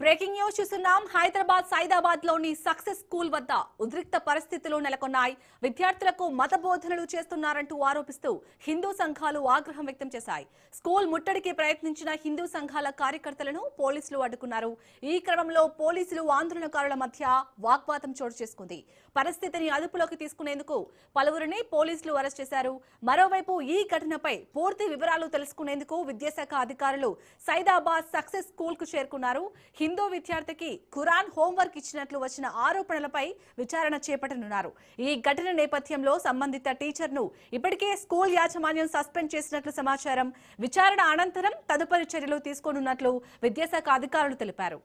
Breaking news చూస్తున్నాం. హైదరాబాద్ సైదాబాద్ లోని success school వద్ద ఉద్రిక్త పరిస్థితులు నెలకొన్నాయి. విద్యార్థులకు మత బోధనలు చేస్తున్నారంటూ ఆరోపిస్తూ హిందూ సంఘాలు ఆగ్రహం వ్యక్తం చేశాయి. స్కూల్ ముట్టడికి ప్రయత్నించిన హిందూ సంఘాల కార్యకర్తలను పోలీసులు అడ్డుకున్నారు. ఈ క్రమంలో పోలీసులు ఆందోళనకారుల మధ్య వాగ్వాదం చోటు చేసుకుంది. పరిస్థితిని అదుపులోకి తీసుకునేందుకు పలువురిని పోలీసులు అరెస్ట్ చేశారు. మరోవైపు ఈ ఘటనపై పూర్తి వివరాలు తెలుసుకునేందుకు విద్యాశాఖ అధికారులు సైదాబాద్ సక్సెస్ స్కూల్ కు చేరుకున్నారు. హిందూ విద్యార్థికి ఖురాన్ హోంవర్క్ ఇచ్చినట్లు వచ్చిన ఆరోపణలపై విచారణ చేపట్టనున్నారు. ఈ ఘటన నేపథ్యంలో సంబంధిత టీచర్ను ఇప్పటికే స్కూల్ యాజమాన్యం సస్పెండ్ చేసినట్లు సమాచారం. విచారణ అనంతరం తదుపరి చర్యలు తీసుకోనున్నట్లు విద్యాశాఖ అధికారులు తెలిపారు.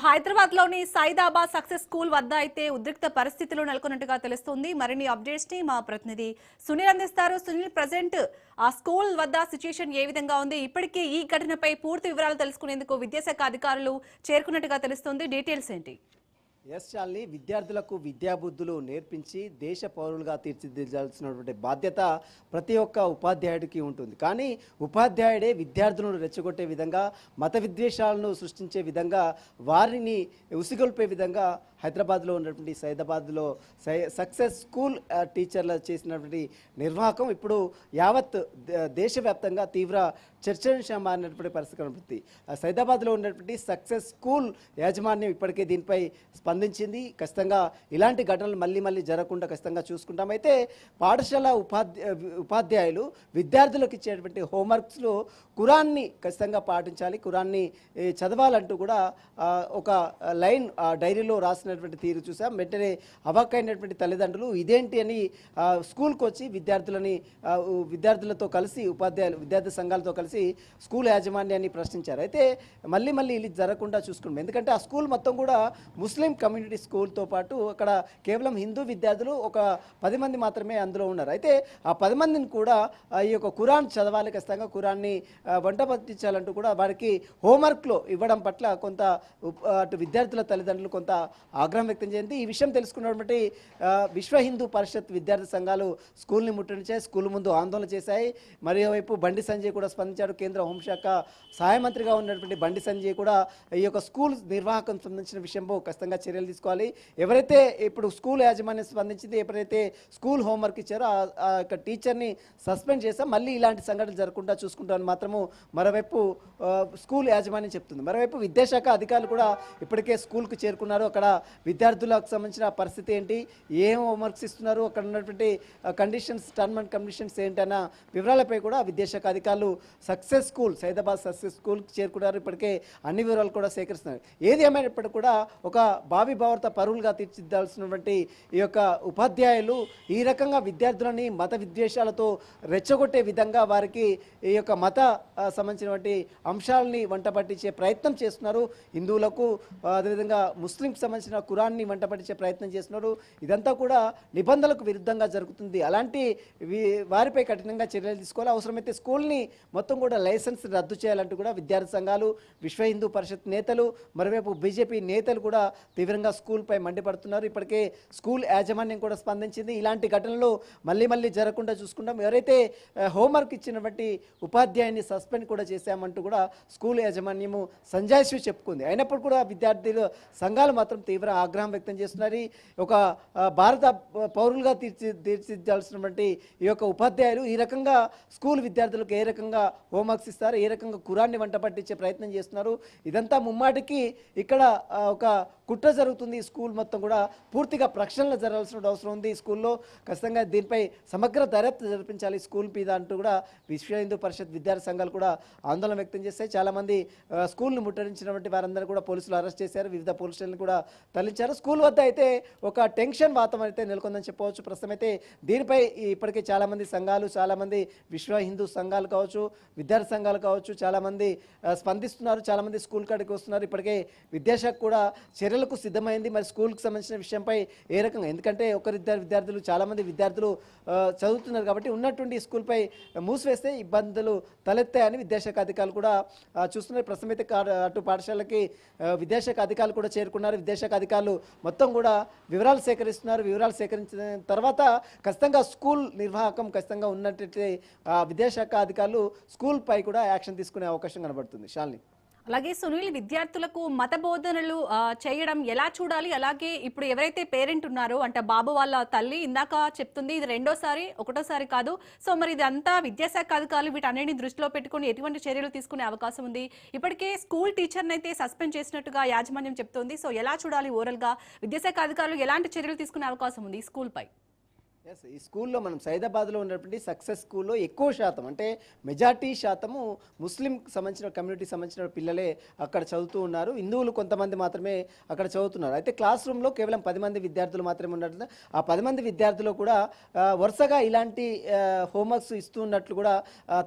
హైదరాబాద్ లోని సైదాబాద్ సక్సెస్ స్కూల్ వద్ద అయితే ఉద్రిక్త పరిస్థితులు నెలకొన్నట్టుగా తెలుస్తోంది. మరిన్ని అప్డేట్స్ ని మా ప్రతినిధి సునీల్ అందిస్తారు. సునీల్, ప్రజెంట్ ఆ స్కూల్ వద్ద సిచ్యుయేషన్ ఏ విధంగా ఉంది? ఇప్పటికే ఈ ఘటనపై పూర్తి వివరాలు తెలుసుకునేందుకు విద్యాశాఖ అధికారులు చేరుకున్నట్టుగా తెలుస్తోంది. డీటెయిల్స్ ఏంటి? ఎస్ చాలి, విద్యార్థులకు విద్యాబుద్ధులు నేర్పించి దేశ పౌరులుగా తీర్చిదిద్దాల్సినటువంటి బాధ్యత ప్రతి ఒక్క ఉపాధ్యాయుడికి ఉంటుంది. కానీ ఉపాధ్యాయుడే విద్యార్థులను రెచ్చగొట్టే విధంగా, మత విద్వేషాలను సృష్టించే విధంగా, వారిని ఉసిగొల్పే విధంగా హైదరాబాద్లో ఉన్నటువంటి సైదాబాద్లో సక్సెస్ స్కూల్ టీచర్ల చేసినటువంటి నిర్వాహకం ఇప్పుడు యావత్ దేశవ్యాప్తంగా తీవ్ర చర్చనీయాంశంగా మారినటువంటి పరిస్థితి కనబడుతుంది. సైదాబాద్లో ఉన్నటువంటి సక్సెస్ స్కూల్ యాజమాన్యం ఇప్పటికే దీనిపై స్పందించింది. ఖచ్చితంగా ఇలాంటి ఘటనలు మళ్ళీ జరగకుండా ఖచ్చితంగా చూసుకుంటాం. అయితే పాఠశాల ఉపాధ్యాయులు విద్యార్థులకు ఇచ్చేటువంటి హోంవర్క్స్లో ఖురాన్ని ఖచ్చితంగా పాటించాలి, ఖురాన్ని చదవాలంటూ కూడా ఒక లైన్ డైరీలో రాసినటువంటి తీరు చూసాం. వెంటనే అవాక్కైనటువంటి తల్లిదండ్రులు ఇదేంటి అని స్కూల్కి వచ్చి విద్యార్థులతో కలిసి విద్యార్థి సంఘాలతో కలిసి స్కూల్ యాజమాన్యాన్ని ప్రశ్నించారు. అయితే మళ్ళీ ఇది జరగకుండా చూసుకున్నాం. ఎందుకంటే ఆ స్కూల్ మొత్తం కూడా ముస్లిం కమ్యూనిటీ స్కూల్తో పాటు అక్కడ కేవలం హిందూ విద్యార్థులు ఒక 10 మంది మాత్రమే అందులో ఉన్నారు. అయితే ఆ 10 మందిని కూడా ఈ యొక్క ఖురాన్ చదవాలి, ఖచ్చితంగా ఖురాన్ని వంట పట్టించాలంటూ కూడా వారికి హోంవర్క్లో ఇవ్వడం పట్ల కొంత అటు విద్యార్థుల తల్లిదండ్రులు కొంత ఆగ్రహం వ్యక్తం చేసింది. ఈ విషయం తెలుసుకున్నటువంటి విశ్వ హిందూ పరిషత్ విద్యార్థి సంఘాలు స్కూల్ని ముట్టడించాయి, స్కూల్ ముందు ఆందోళన చేశాయి. మరోవైపు బండి సంజయ్ కూడా స్పందించాడు. కేంద్ర హోంశాఖ సహాయ మంత్రిగా ఉన్నటువంటి బండి సంజయ్ కూడా ఈ యొక్క స్కూల్ నిర్వాహకం సంబంధించిన విషయంలో ఖచ్చితంగా చర్యలు తీసుకోవాలి. ఎవరైతే ఇప్పుడు స్కూల్ యాజమాన్యం స్పందించింది, ఎవరైతే స్కూల్ హోంవర్క్ ఇచ్చారో ఆ యొక్క టీచర్ని సస్పెండ్ చేస్తాం, మళ్ళీ ఇలాంటి సంఘటనలు జరగకుండా చూసుకుంటామని మాత్రము మరోవైపు స్కూల్ యాజమాన్యం చెప్తుంది. మరోవైపు విద్యాశాఖ అధికారులు కూడా ఇప్పటికే స్కూల్కు చేరుకున్నారు. అక్కడ విద్యార్థులకు సంబంధించిన పరిస్థితి ఏంటి, ఏం హోంవర్క్స్ ఇస్తున్నారు, అక్కడ ఉన్నటువంటి కండిషన్స్, టర్మ్ అండ్ కండిషన్స్ ఏంటన్న వివరాలపై కూడా విద్యాశాఖ అధికారులు సక్సెస్ స్కూల్ సైదాబాద్ సక్సెస్ స్కూల్కి చేరుకున్నారు. ఇప్పటికే అన్ని వివరాలు కూడా సేకరిస్తున్నారు. ఏది ఏమైనప్పటికీ కూడా ఒక భావిభావర్త పరువులుగా తీర్చిదిద్దాల్సినటువంటి ఈ యొక్క ఉపాధ్యాయులు ఈ రకంగా విద్యార్థులని మత విద్వేషాలతో రెచ్చగొట్టే విధంగా వారికి ఈ యొక్క మత సంబంధించినటువంటి అంశాలని వంట పట్టించే ప్రయత్నం చేస్తున్నారు. హిందువులకు అదేవిధంగా ముస్లింకి సంబంధించిన ఖురాన్ని వంట పట్టించే ప్రయత్నం చేస్తున్నారు. ఇదంతా కూడా నిబంధనలకు విరుద్ధంగా జరుగుతుంది. అలాంటి వారిపై కఠినంగా చర్యలు తీసుకోవాలి. అవసరమైతే స్కూల్ని మొత్తం కూడా లైసెన్స్ రద్దు చేయాలంటూ కూడా విద్యార్థి సంఘాలు, విశ్వ హిందూ పరిషత్ నేతలు, మరోవైపు బీజేపీ నేతలు కూడా తీవ్రంగా స్కూల్పై మండిపడుతున్నారు. ఇప్పటికే స్కూల్ యాజమాన్యం కూడా స్పందించింది. ఇలాంటి ఘటనలు మళ్ళీ జరగకుండా చూసుకుంటాం. ఎవరైతే హోంవర్క్ ఇచ్చినటువంటి ఉపాధ్యాయుని సస్పెండ్ కూడా చేశామంటూ కూడా స్కూల్ యాజమాన్యము సంజాయిషి చెప్పుకుంది. అయినప్పుడు కూడా విద్యార్థులు సంఘాలు మాత్రం తీవ్ర తీవ్ర ఆగ్రహం వ్యక్తం చేస్తున్నారు. ఒక భారత పౌరులుగా తీర్చిదిద్దాల్సినటువంటి ఈ యొక్క ఉపాధ్యాయులు ఈ రకంగా స్కూల్ విద్యార్థులకు ఏ రకంగా హోంవర్క్స్ ఇస్తారు, ఏ రకంగా ఖురాన్ని వంట పట్టించే ప్రయత్నం చేస్తున్నారు. ఇదంతా ముమ్మాటికి ఇక్కడ ఒక కుట్ర జరుగుతుంది. ఈ స్కూల్ మొత్తం కూడా పూర్తిగా ప్రక్షాళన జరగాల్సిన అవసరం ఉంది. ఈ స్కూల్లో ఖచ్చితంగా దీనిపై సమగ్ర దర్యాప్తు జరిపించాలి స్కూల్ మీద అంటూ కూడా విశ్వ హిందూ పరిషత్ విద్యార్థి సంఘాలు కూడా ఆందోళన వ్యక్తం చేస్తాయి. చాలామంది స్కూల్ను ముట్టడించినటువంటి వారందరూ కూడా పోలీసులు అరెస్ట్ చేశారు, వివిధ పోలీస్ స్టేషన్లు కూడా తరలించారు. స్కూల్ వద్ద అయితే ఒక టెన్షన్ వాతావరణం అయితే నెలకొందని చెప్పవచ్చు. ప్రస్తుతం అయితే దీనిపై ఇప్పటికే చాలామంది సంఘాలు, చాలామంది విశ్వ హిందూ సంఘాలు కావచ్చు, విద్యార్థి సంఘాలు కావచ్చు, చాలామంది స్పందిస్తున్నారు. చాలామంది స్కూల్ కాడికి వస్తున్నారు. ఇప్పటికే విద్యాశాఖ కూడా చర్యలకు సిద్ధమైంది. మరి స్కూల్కి సంబంధించిన విషయంపై ఏ రకంగా, ఎందుకంటే ఒకరిద్దరు విద్యార్థులు, చాలామంది విద్యార్థులు చదువుతున్నారు కాబట్టి ఉన్నటువంటి స్కూల్పై మూసివేస్తే ఇబ్బందులు తలెత్తాయని విద్యాశాఖ అధికారులు కూడా చూస్తున్నారు. ప్రస్తుతం అయితే అటు పాఠశాలకి విద్యాశాఖ అధికారులు కూడా చేరుకున్నారు. విద్యాశాఖ అధికారులు మొత్తం కూడా వివరాలు సేకరిస్తున్నారు. వివరాలు సేకరించిన తర్వాత ఖచ్చితంగా స్కూల్ నిర్వాహకం ఖచ్చితంగా ఉన్నట్లయితే విద్యాశాఖ అధికారులు స్కూల్ పై కూడా యాక్షన్ తీసుకునే అవకాశం కనబడుతుంది. శాలిని, అలాగే సునీల్, విద్యార్థులకు మత బోధనలు చేయడం ఎలా చూడాలి? అలాగే ఇప్పుడు ఎవరైతే పేరెంట్ ఉన్నారో అంటే బాబు వాళ్ళ తల్లి ఇందాక చెప్తుంది ఇది రెండోసారి, ఒకటోసారి కాదు. సో మరి ఇదంతా విద్యాశాఖ అధికారులు వీటన్నిటిని దృష్టిలో పెట్టుకుని ఎటువంటి చర్యలు తీసుకునే అవకాశం ఉంది? ఇప్పటికే స్కూల్ టీచర్ని అయితే సస్పెండ్ చేసినట్టుగా యాజమాన్యం చెప్తోంది. సో ఎలా చూడాలి ఓవరాల్గా? విద్యాశాఖ అధికారులు ఎలాంటి చర్యలు తీసుకునే అవకాశం ఉంది ఈ స్కూల్ పై? ఈ స్కూల్లో మనం సైదాబాద్లో ఉన్నటువంటి సక్సెస్ స్కూల్లో ఎక్కువ శాతం అంటే మెజార్టీ శాతము ముస్లింకి సంబంధించిన కమ్యూనిటీకి సంబంధించిన పిల్లలే అక్కడ చదువుతూ ఉన్నారు. హిందువులు కొంతమంది మాత్రమే అక్కడ చదువుతున్నారు. అయితే క్లాస్ రూమ్లో కేవలం 10 మంది విద్యార్థులు మాత్రమే ఉన్నట్లు, ఆ 10 మంది విద్యార్థులు కూడా వరుసగా ఇలాంటి హోంవర్క్స్ ఇస్తున్నట్లు కూడా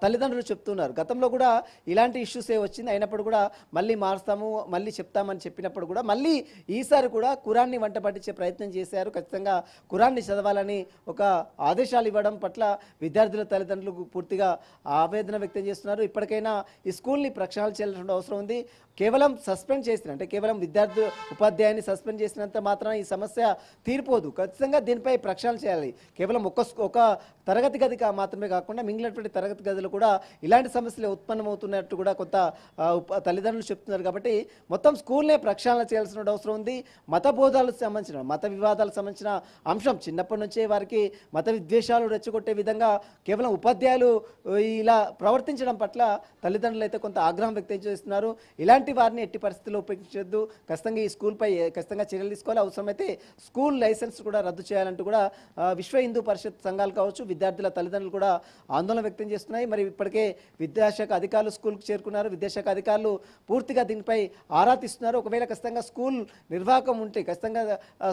తల్లిదండ్రులు చెప్తున్నారు. గతంలో కూడా ఇలాంటి ఇష్యూసే వచ్చింది. అయినప్పుడు కూడా మళ్ళీ మారుస్తాము, మళ్ళీ చెప్తామని చెప్పినప్పుడు కూడా మళ్ళీ ఈసారి కూడా ఖురాన్ని వంట పట్టించే ప్రయత్నం చేశారు. ఖచ్చితంగా ఖురాన్ని చదవాలని ఒక ఆదేశాలు ఇవ్వడం పట్ల విద్యార్థుల తల్లిదండ్రులు పూర్తిగా ఆవేదన వ్యక్తం చేస్తున్నారు. ఇప్పటికైనా ఈ స్కూల్ని ప్రక్షాళన చేయాల్సిన అవసరం ఉంది. కేవలం సస్పెండ్ చేసిన, అంటే కేవలం విద్యార్థి ఉపాధ్యాయుని సస్పెండ్ చేసినంత మాత్రం ఈ సమస్య తీరిపోదు. ఖచ్చితంగా దీనిపై ప్రక్షాళన చేయాలి. కేవలం ఒక తరగతి గది మాత్రమే కాకుండా మిగిలినటువంటి తరగతి గదులు కూడా ఇలాంటి సమస్యలు ఉత్పన్నమవుతున్నట్టు కూడా కొంత తల్లిదండ్రులు చెప్తున్నారు. కాబట్టి మొత్తం స్కూల్నే ప్రక్షాళన చేయాల్సిన అవసరం ఉంది. మత బోధాలకు సంబంధించిన, మత వివాదాలకు సంబంధించిన అంశం చిన్నప్పటి నుంచే వారికి మత విద్వేషాలు రెచ్చగొట్టే విధంగా కేవలం ఉపాధ్యాయులు ఇలా ప్రవర్తించడం పట్ల తల్లిదండ్రులు అయితే కొంత ఆగ్రహం వ్యక్తం చేస్తున్నారు. ఇలాంటి వారిని ఎట్టి పరిస్థితుల్లో ఉపయోగించొద్దు. ఖచ్చితంగా ఈ స్కూల్పై ఖచ్చితంగా చర్యలు తీసుకోవాలి. అవసరమైతే స్కూల్ లైసెన్స్ కూడా రద్దు చేయాలంటూ కూడా విశ్వ హిందూ పరిషత్ సంఘాలు కావచ్చు, విద్యార్థుల తల్లిదండ్రులు కూడా ఆందోళన వ్యక్తం చేస్తున్నాయి. మరి ఇప్పటికే విద్యాశాఖ అధికారులు స్కూల్కి చేరుకున్నారు. విద్యాశాఖ అధికారులు పూర్తిగా దీనిపై ఆరా తీస్తున్నారు. ఒకవేళ ఖచ్చితంగా స్కూల్ నిర్వాహకం ఉంటే, ఖచ్చితంగా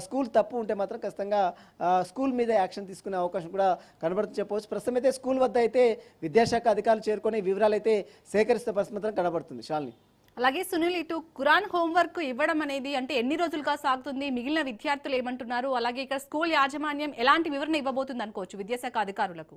స్కూల్ తప్పు ఉంటే మాత్రం ఖచ్చితంగా స్కూల్ మీద యాక్షన్ తీసుకునే అవకాశం కూడా కనబడుతుంది చెప్పవచ్చు. ప్రస్తుతం అయితే స్కూల్ వద్ద అయితే విద్యాశాఖ అధికారులు చేరుకొని వివరాలు అయితే సేకరిస్తున్న పరిస్థితి కనబడుతుంది. శాలిని, అలాగే సునీల్, ఇటు ఖురాన్ హోంవర్క్ ఇవ్వడం అనేది అంటే ఎన్ని రోజులుగా సాగుతుంది? మిగిలిన విద్యార్థులు ఏమంటున్నారు? అలాగే ఇక్కడ స్కూల్ యాజమాన్యం ఎలాంటి వివరణ ఇవ్వబోతుంది అనుకోవచ్చు విద్యాశాఖ అధికారులకు?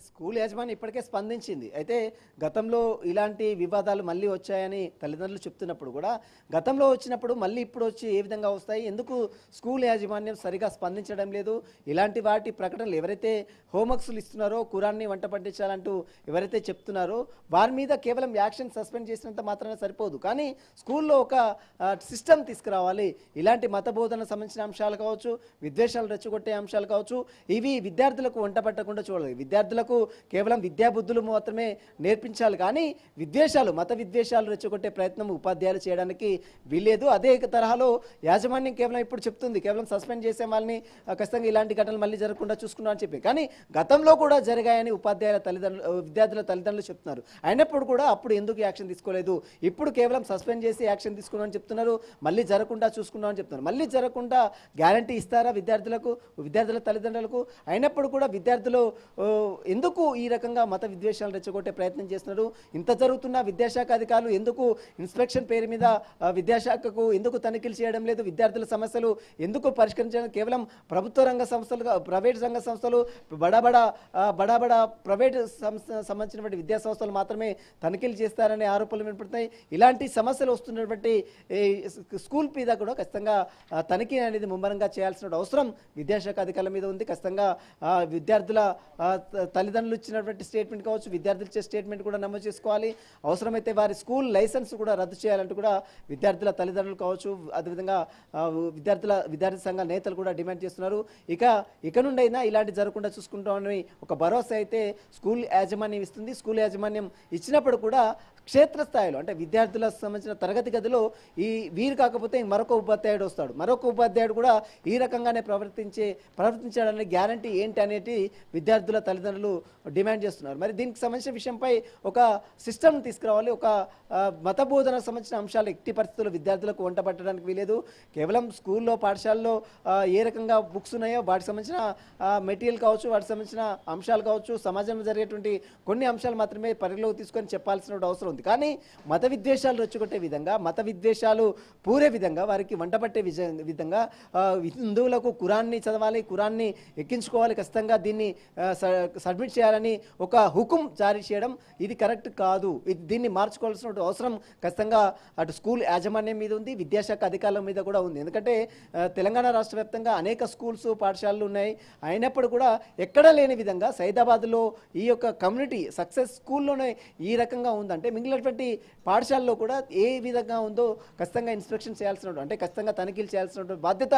స్కూల్ యాజమాన్యం ఇప్పటికే స్పందించింది. అయితే గతంలో ఇలాంటి వివాదాలు మళ్ళీ వచ్చాయని తల్లిదండ్రులు చెప్తున్నప్పుడు కూడా గతంలో వచ్చినప్పుడు మళ్ళీ ఇప్పుడు వచ్చి ఏ విధంగా వస్తాయి, ఎందుకు స్కూల్ యాజమాన్యం సరిగా స్పందించడం లేదు? ఇలాంటి వాటి ప్రకటనలు ఎవరైతే హోంవర్క్స్లు ఇస్తున్నారో, ఖురాన్ని వంట పట్టించాలంటూ ఎవరైతే చెప్తున్నారో వారి మీద కేవలం యాక్షన్ సస్పెండ్ చేసినంత మాత్రమే సరిపోదు. కానీ స్కూల్లో ఒక సిస్టమ్ తీసుకురావాలి. ఇలాంటి మత బోధన సంబంధించిన అంశాలు కావచ్చు, విద్వేషాలు రెచ్చగొట్టే అంశాలు కావచ్చు, ఇవి విద్యార్థులకు వంట పట్టకుండా చూడాలి. విద్యార్థులకు కేవలం విద్యాబుద్ధులు మాత్రమే నేర్పించాలి. కానీ విద్వేషాలు, మత విద్వేషాలు రెచ్చగొట్టే ప్రయత్నం ఉపాధ్యాయులు చేయడానికి వీల్లేదు. అదే తరహాలో యాజమాన్యం కేవలం ఇప్పుడు చెప్తుంది కేవలం సస్పెండ్ చేసే వాళ్ళని ఖచ్చితంగా ఇలాంటి ఘటనలు మళ్ళీ జరగకుండా చూసుకున్నాం అని చెప్పి, కానీ గతంలో కూడా జరిగాయని ఉపాధ్యాయుల తల్లిదండ్రులు, విద్యార్థుల తల్లిదండ్రులు చెప్తున్నారు. అయినప్పుడు కూడా అప్పుడు ఎందుకు యాక్షన్ తీసుకోలేదు? ఇప్పుడు కేవలం సస్పెండ్ చేసి యాక్షన్ తీసుకున్నాం అని చెప్తున్నారు. మళ్ళీ జరగకుండా చూసుకున్నాం అని చెప్తున్నారు. మళ్ళీ జరగకుండా గ్యారంటీ ఇస్తారా విద్యార్థులకు, విద్యార్థుల తల్లిదండ్రులకు? అయినప్పుడు కూడా విద్యార్థులు ఎందుకు ఈ రకంగా మత విద్వేషాలు రెచ్చగొట్టే ప్రయత్నం చేస్తున్నారు? ఇంత జరుగుతున్న విద్యాశాఖ అధికారులు ఎందుకు ఇన్స్పెక్షన్ పేరు మీద విద్యాశాఖకు ఎందుకు తనిఖీలు చేయడం లేదు? విద్యార్థుల సమస్యలు ఎందుకు పరిష్కరించడం? కేవలం ప్రభుత్వ రంగ సంస్థలుగా, ప్రైవేట్ రంగ సంస్థలు, బడా ప్రైవేట్ సంబంధించినటువంటి విద్యా సంస్థలు మాత్రమే తనిఖీలు చేస్తారనే ఆరోపణలు వినపడుతున్నాయి. ఇలాంటి సమస్యలు వస్తున్నటువంటి స్కూల్ మీద కూడా ఖచ్చితంగా తనిఖీ అనేది ముమ్మరంగా చేయాల్సిన అవసరం విద్యాశాఖ అధికారుల మీద ఉంది. ఖచ్చితంగా విద్యార్థుల తల్లిదండ్రులు ఇచ్చినటువంటి స్టేట్మెంట్ కావచ్చు, విద్యార్థులు ఇచ్చే స్టేట్మెంట్ కూడా నమోదు చేసుకోవాలి. అవసరమైతే వారి స్కూల్ లైసెన్స్ కూడా రద్దు చేయాలంటూ కూడా విద్యార్థుల తల్లిదండ్రులు కావచ్చు, అదేవిధంగా విద్యార్థి సంఘ నేతలు కూడా డిమాండ్ చేస్తున్నారు. ఇక నుండైనా ఇలాంటి జరగకుండా చూసుకుంటామని ఒక భరోసా అయితే స్కూల్ యాజమాన్యం ఇస్తుంది. స్కూల్ యాజమాన్యం ఇచ్చినప్పుడు కూడా క్షేత్రస్థాయిలో అంటే విద్యార్థులకు సంబంధించిన తరగతి గదిలో వీరు కాకపోతే మరొక ఉపాధ్యాయుడు వస్తాడు, మరొక ఉపాధ్యాయుడు కూడా ఈ రకంగానే ప్రవర్తించాడనే గ్యారంటీ ఏంటి అనేది విద్యార్థుల తల్లిదండ్రులు డిమాండ్ చేస్తున్నారు. మరి దీనికి సంబంధించిన విషయంపై ఒక సిస్టమ్ తీసుకురావాలి. ఒక మత బోధనకు సంబంధించిన అంశాలు ఎట్టి పరిస్థితుల్లో విద్యార్థులకు వంట పట్టడానికి వీలేదు. కేవలం స్కూల్లో పాఠశాలలో ఏ రకంగా బుక్స్ ఉన్నాయో వాటికి సంబంధించిన మెటీరియల్ కావచ్చు, వాటికి సంబంధించిన అంశాలు కావచ్చు, సమాజంలో జరిగేటువంటి కొన్ని అంశాలు మాత్రమే పరిగణలోకి తీసుకొని చెప్పాల్సిన అవసరం ఉంది. కానీ మత విద్వేషాలు రెచ్చగొట్టే విధంగా, మత విద్వేషాలు పూరే విధంగా, వారికి వంట పట్టే విధంగా హిందువులకు ఖురాన్ని చదవాలి, ఖురాన్ని ఎక్కించుకోవాలి, ఖచ్చితంగా దీన్ని సబ్మిట్ చేయాలని ఒక హుకుం జారీ చేయడం ఇది కరెక్ట్ కాదు. దీన్ని మార్చుకోవాల్సిన అవసరం ఖచ్చితంగా అటు స్కూల్ యాజమాన్యం మీద ఉంది, విద్యాశాఖ అధికారుల మీద కూడా ఉంది. ఎందుకంటే తెలంగాణ రాష్ట్ర వ్యాప్తంగా అనేక స్కూల్స్ పాఠశాలలు ఉన్నాయి. అయినప్పుడు కూడా ఎక్కడా లేని విధంగా సైదాబాద్లో ఈ యొక్క కమ్యూనిటీ సక్సెస్ స్కూల్లోనే ఈ రకంగా ఉందంటే మిగిలినటువంటి పాఠశాలలో కూడా ఏ విధంగా ఉందో ఖచ్చితంగా ఇన్స్పెక్షన్ చేయాల్సిన అంటే ఖచ్చితంగా తనిఖీలు చేయాల్సిన బాధ్యత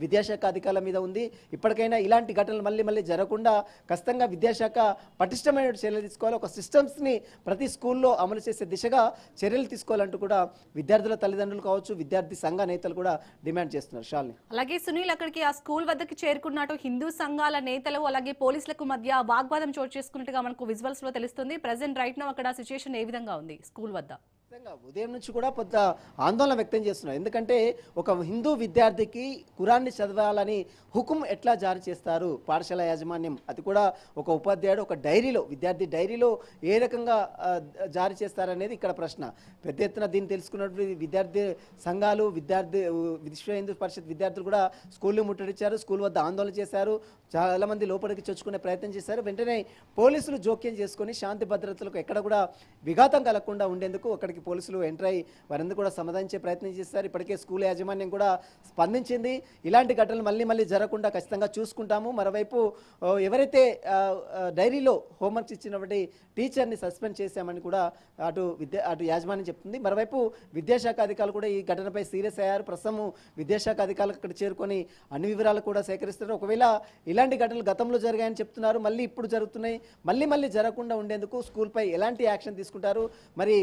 విద్యాశాఖ అధికారుల మీద ఉంది. ఇప్పటికైనా ఇలాంటి ఘటనలు మళ్ళీ జరగకుండా ఖచ్చితంగా విద్యాశాఖ పటిష్టమైన చర్యలు తీసుకోవాలి. ఒక సిస్టమ్స్ని ప్రతి స్కూల్లో అమలు చేసే దిశగా చర్యలు తీసుకోవాలంటూ కూడా విద్యార్థుల తల్లిదండ్రులు కావచ్చు, విద్యార్థి సంఘ నేతలు కూడా డిమాండ్ చేస్తున్నారు. షాలిని, అలాగే సునీల్, అక్కడికి ఆ స్కూల్ వద్దకు చేరుకున్నట్టు హిందూ సంఘాల నేతలు అలాగే పోలీసులకు మధ్య వాగ్వాదం చోటు చేసుకున్నట్టుగా మనకు విజువల్స్ లో తెలుస్తుంది. ప్రెసెంట్ రైట్ నౌ అక్కడ సిచ్యుయేషన్ ఏ విధంగా ఉంది స్కూల్ వద్ద? ఉదయం నుంచి కూడా పెద్ద ఆందోళన వ్యక్తం చేస్తున్నారు. ఎందుకంటే ఒక హిందూ విద్యార్థికి ఖురాన్ని చదవాలని హుకుం ఎట్లా జారీ చేస్తారు పాఠశాల యాజమాన్యం? అది కూడా ఒక ఉపాధ్యాయుడు ఒక డైరీలో, విద్యార్థి డైరీలో ఏ రకంగా జారీ చేస్తారనేది ఇక్కడ ప్రశ్న. పెద్ద ఎత్తున దీన్ని తెలుసుకున్నటువంటి విద్యార్థి సంఘాలు, విశ్వ హిందూ పరిషత్ విద్యార్థులు కూడా స్కూల్ని ముట్టడించారు, స్కూల్ వద్ద ఆందోళన చేశారు, చాలామంది లోపలికి చొచ్చుకునే ప్రయత్నం చేశారు. వెంటనే పోలీసులు జోక్యం చేసుకొని శాంతి భద్రతలకు ఎక్కడ కూడా విఘాతం కలగకుండా ఉండేందుకు అక్కడికి పోలీసులు ఎంటర్ అయ్యి వారందరూ కూడా సమాధానించే ప్రయత్నం చేస్తారు. ఇప్పటికే స్కూల్ యాజమాన్యం కూడా స్పందించింది. ఇలాంటి ఘటనలు మళ్ళీ జరగకుండా ఖచ్చితంగా చూసుకుంటాము. మరోవైపు ఎవరైతే డైరీలో హోంవర్క్స్ ఇచ్చినటువంటి టీచర్ని సస్పెండ్ చేశామని కూడా అటు యాజమాన్యం చెప్తుంది. మరోవైపు విద్యాశాఖ అధికారులు కూడా ఈ ఘటనపై సీరియస్ అయ్యారు. ప్రస్తుతం విద్యాశాఖ అధికారులు అక్కడ చేరుకొని అన్ని వివరాలు కూడా సేకరిస్తున్నారు. ఒకవేళ ఇలాంటి ఘటనలు గతంలో జరిగాయని చెప్తున్నారు, మళ్ళీ ఇప్పుడు జరుగుతున్నాయి, మళ్ళీ జరగకుండా ఉండేందుకు స్కూల్పై ఎలాంటి యాక్షన్ తీసుకుంటారు? మరి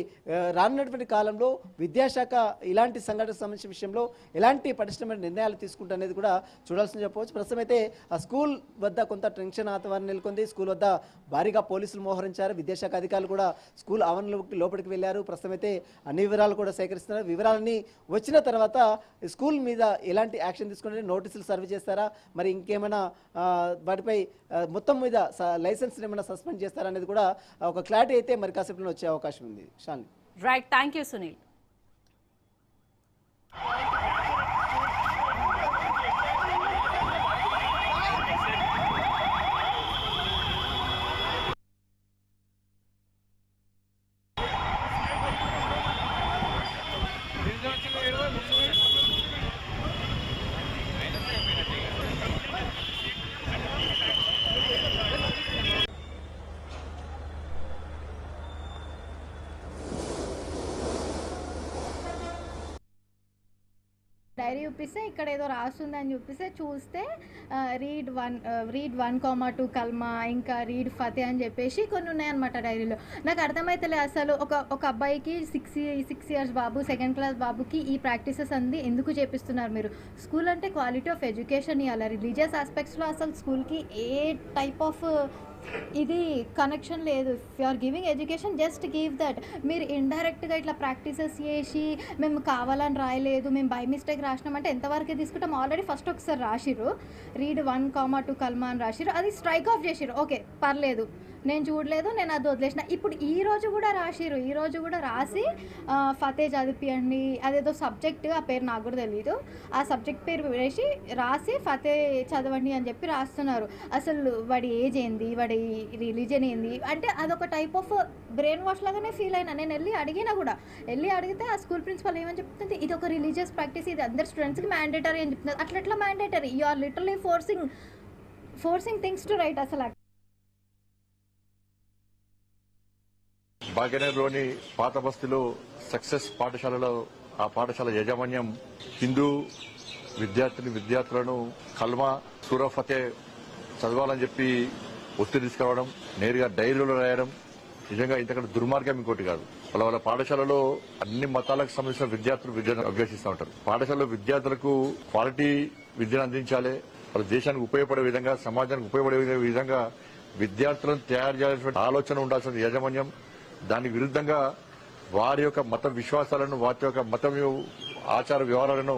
రానున్నటువంటి కాలంలో విద్యాశాఖ ఇలాంటి సంఘటనకు సంబంధించిన విషయంలో ఎలాంటి పటిష్టమైన నిర్ణయాలు తీసుకుంటారనేది కూడా చూడాల్సింది చెప్పవచ్చు. ప్రస్తుతం అయితే ఆ స్కూల్ వద్ద కొంత టెన్షన్ వాతావరణం నెలకొంది. స్కూల్ వద్ద భారీగా పోలీసులు మోహరించారు. విద్యాశాఖ అధికారులు కూడా స్కూల్ ఆవరణలోకి లోపలికి వెళ్ళారు. ప్రస్తుతం అయితే అన్ని వివరాలు కూడా సేకరిస్తున్నారు. వివరాలన్నీ వచ్చిన తర్వాత స్కూల్ మీద ఎలాంటి యాక్షన్ తీసుకుంటే నోటీసులు సర్వ్ చేస్తారా, మరి ఇంకేమైనా వాటిపై మొత్తం మీద లైసెన్స్ ఏమైనా సస్పెండ్ చేస్తారా అనేది కూడా ఒక క్లారిటీ అయితే మరి కాసేపులో వచ్చే అవకాశం ఉంది. Shalini, right, thank you Sunil. Diary చూపిస్తే ఇక్కడ ఏదో రాస్తుందని చూస్తే రీడ్ 1,2 కల్మా, ఇంకా రీడ్ ఫతే అని చెప్పేసి కొన్ని ఉన్నాయన్నమాట డైరీలో. నాకు అర్థమైతలే అసలు ఒక అబ్బాయికి 6 ఇయర్స్ బాబు, 2nd క్లాస్ బాబుకి ఈ ప్రాక్టీసెస్ అంది ఎందుకు చేపిస్తున్నారు మీరు? స్కూల్ అంటే క్వాలిటీ ఆఫ్ ఎడ్యుకేషన్ ఇవ్వాలి. రిలీజియస్ ఆస్పెక్ట్స్లో అసలు స్కూల్కి ఏ టైప్ ఆఫ్ ఇది కనెక్షన్ లేదు. If you are giving education just give that. మీరు ఇండైరెక్ట్గా ఇట్లా ప్రాక్టీసెస్ చేసి మేము కావాలని రాయలేదు, మేము బై మిస్టేక్ రాసినామంటే ఎంతవరకు తీసుకుంటాం? ఆల్రెడీ ఫస్ట్ ఒకసారి రాసిర్రు, రీడ్ 1,2 కల్మా అని రాసిర్రు, అది స్ట్రైక్ ఆఫ్ చేసిర్రు. ఓకే పర్లేదు, నేను చూడలేదు, నేను అది వదిలేసిన. ఇప్పుడు ఈరోజు కూడా రాసి ఫతే చదివియండి, అదేదో సబ్జెక్ట్, ఆ పేరు నాకు కూడా తెలీదు, ఆ సబ్జెక్ట్ పేరు వేసి రాసి ఫతే చదవండి అని చెప్పి రాస్తున్నారు. అసలు వాడి ఏజ్ ఏంది, వాడి రిలీజన్ ఏంది అంటే అదొక టైప్ ఆఫ్ బ్రెయిన్ వాష్ లాగానే ఫీల్ అయినా. నేను అడిగితే ఆ స్కూల్ ప్రిన్సిపల్ ఏమని చెప్తుంది, ఇది ఒక రిలీజియస్ ప్రాక్టీస్, ఇది అందరు స్టూడెంట్స్కి మ్యాండేటరీ అని చెప్తున్నారు. అట్లా mandatory? You are literally forcing things to right. అసలు భాగ్యనగర్లోని పాత బస్తీలో సక్సెస్ పాఠశాలలో ఆ పాఠశాల యాజమాన్యం హిందూ విద్యార్థులను కల్మా సూరా ఫతే చదవాలని చెప్పి ఒత్తిడి తీసుకురావడం, నేరుగా డైరీలో రాయడం నిజంగా ఇంతకంటే దుర్మార్గం ఇంకోటి కాదు. వాళ్ళ పాఠశాలలో అన్ని మతాలకు సంబంధించిన విద్యార్థులు విద్యను అభ్యసిస్తూ ఉంటారు. పాఠశాలలో విద్యార్థులకు క్వాలిటీ విద్యను అందించాలి, వాళ్ళ దేశానికి ఉపయోగపడే విధంగా, సమాజానికి ఉపయోగపడే విధంగా విద్యార్థులను తయారు చేయాల్సిన ఆలోచన ఉండాల్సిన యాజమాన్యం దానికి విరుద్ధంగా వారి యొక్క మత విశ్వాసాలను, వారి యొక్క మత ఆచార వ్యవహారాలను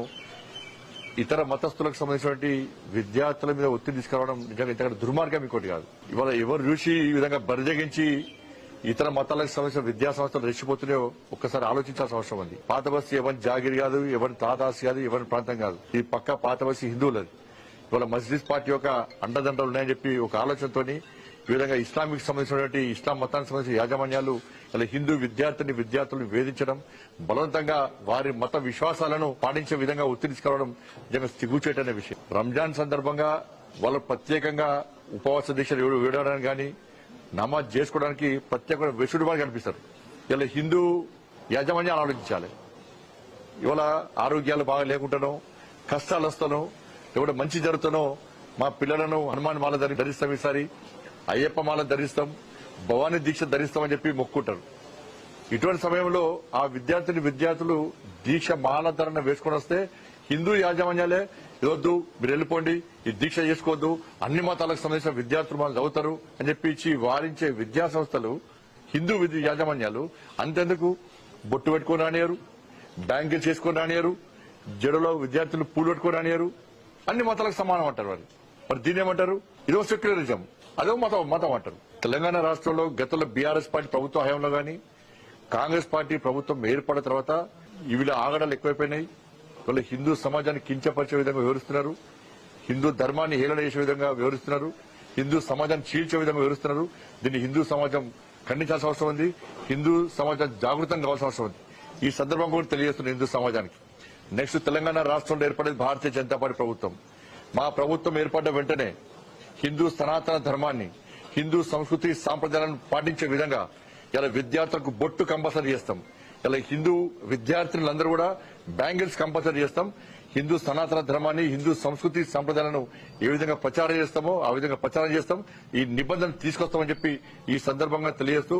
ఇతర మతస్థులకు సంబంధించినటువంటి విద్యార్థుల మీద ఒత్తిడి తీసుకురావడం నిజంగా ఇంతకంటే దుర్మార్గం ఇంకోటి కాదు. ఇవాళ ఎవరు చూసి ఈ విధంగా బరిజగించి ఇతర మతాలకు సంబంధించిన విద్యా సంస్థలు రెచ్చిపోతున్నాయో ఒక్కసారి ఆలోచించాల్సిన అవసరం ఉంది. పాత బస్తీ ఎవరి జాగిరి కాదు, ఎవరి తాతాసి కాదు, ఎవరి ప్రాంతం కాదు. ఈ పక్క పాత బస్తీ హిందువులది. ఇవాళ మజ్లిస్ పార్టీ యొక్క అండదండలు ఉన్నాయని చెప్పి ఒక ఆలోచనతోని ఈ విధంగా ఇస్లామిక్ సంబంధించినటువంటి ఇస్లాం మతానికి సంబంధించిన యాజమాన్యాలు ఇలా హిందూ విద్యార్థులను వేధించడం, బలవంతంగా వారి మత విశ్వాసాలను పాటించే విధంగా ఒత్తిడి తీసుకురావడం నిజంగా సిగ్గుచేటనే విషయం. రంజాన్ సందర్భంగా వాళ్ళు ప్రత్యేకంగా ఉపవాస దీక్షలు వేయడానికి కానీ నమాజ్ చేసుకోవడానికి ప్రత్యేక వెసులుబాటు కనిపిస్తారు. ఇలా హిందూ యాజమాన్యాలు ఆలోచించాలి. ఇవాళ ఆరోగ్యాలు బాగా లేకుండానో, కష్టాలు వస్తానో, ఎవడో మంచి జరుగుతానో మా పిల్లలను హనుమాన్ మాల ధరిస్తాం, ఈసారి అయ్యప్ప మాల ధరిస్తాం, భవానీ దీక్ష ధరిస్తామని చెప్పి మొక్కుంటారు. ఇటువంటి సమయంలో ఆ విద్యార్థులు దీక్ష మాల ధరణ వేసుకొని వస్తే హిందూ యాజమాన్యాలే ఇదొద్దు, మీరు వెళ్ళిపోండి, ఈ దీక్ష చేసుకోవద్దు, అన్ని మతాలకు సంబంధించిన విద్యార్థులు మనం చదువుతారు అని చెప్పి ఇచ్చి వారించే విద్యా సంస్థలు హిందూ యాజమాన్యాలు అంతెందుకు బొట్టు పెట్టుకొని రానియరు, బ్యాంకులు చేసుకొని రానియరు, జడలో విద్యార్థులు పూలు పెట్టుకొని రానియరు. అన్ని మతాలకు సమానం అంటారు వారు. మరి దీని ఏమంటారు? ఇదో సెక్యులరిజం, అదో మతం అంటారు. తెలంగాణ రాష్ట్రంలో గతంలో బీఆర్ఎస్ పార్టీ ప్రభుత్వ హయాంలో గానీ, కాంగ్రెస్ పార్టీ ప్రభుత్వం ఏర్పడిన తర్వాత వీళ్ళ ఆగడాలు ఎక్కువైపోయినాయి. వాళ్ళు హిందూ సమాజాన్ని కించపరిచే విధంగా వివరిస్తున్నారు, హిందూ ధర్మాన్ని హేళన చేసే విధంగా వివరిస్తున్నారు, హిందూ సమాజాన్ని చీల్చే విధంగా వివరిస్తున్నారు. దీన్ని హిందూ సమాజం ఖండించాల్సిన అవసరం ఉంది, హిందూ సమాజం జాగృతం కావాల్సిన అవసరం ఉంది. ఈ సందర్భం కూడా తెలియజేస్తున్న హిందూ సమాజానికి నెక్స్ట్ తెలంగాణ రాష్ట్రంలో ఏర్పడేది భారతీయ జనతా పార్టీ ప్రభుత్వం. మా ప్రభుత్వం ఏర్పడ్డ వెంటనే హిందూ సనాతన ధర్మాన్ని, హిందూ సంస్కృతి సాంప్రదాయాలను పాటించే విధంగా ఇలా విద్యార్థులకు బొట్టు కంపల్సరీ చేస్తాం. ఇలా హిందూ విద్యార్థులందరూ కూడా బ్యాంగిల్స్ కంపల్సరీ చేస్తాం. హిందూ సనాతన ధర్మాన్ని, హిందూ సంస్కృతి సాంప్రదాయాలను ఏ విధంగా ప్రచారం చేస్తామో ఆ విధంగా ప్రచారం చేస్తాం. ఈ నిబంధన తీసుకొస్తామని చెప్పి ఈ సందర్భంగా తెలియజేస్తూ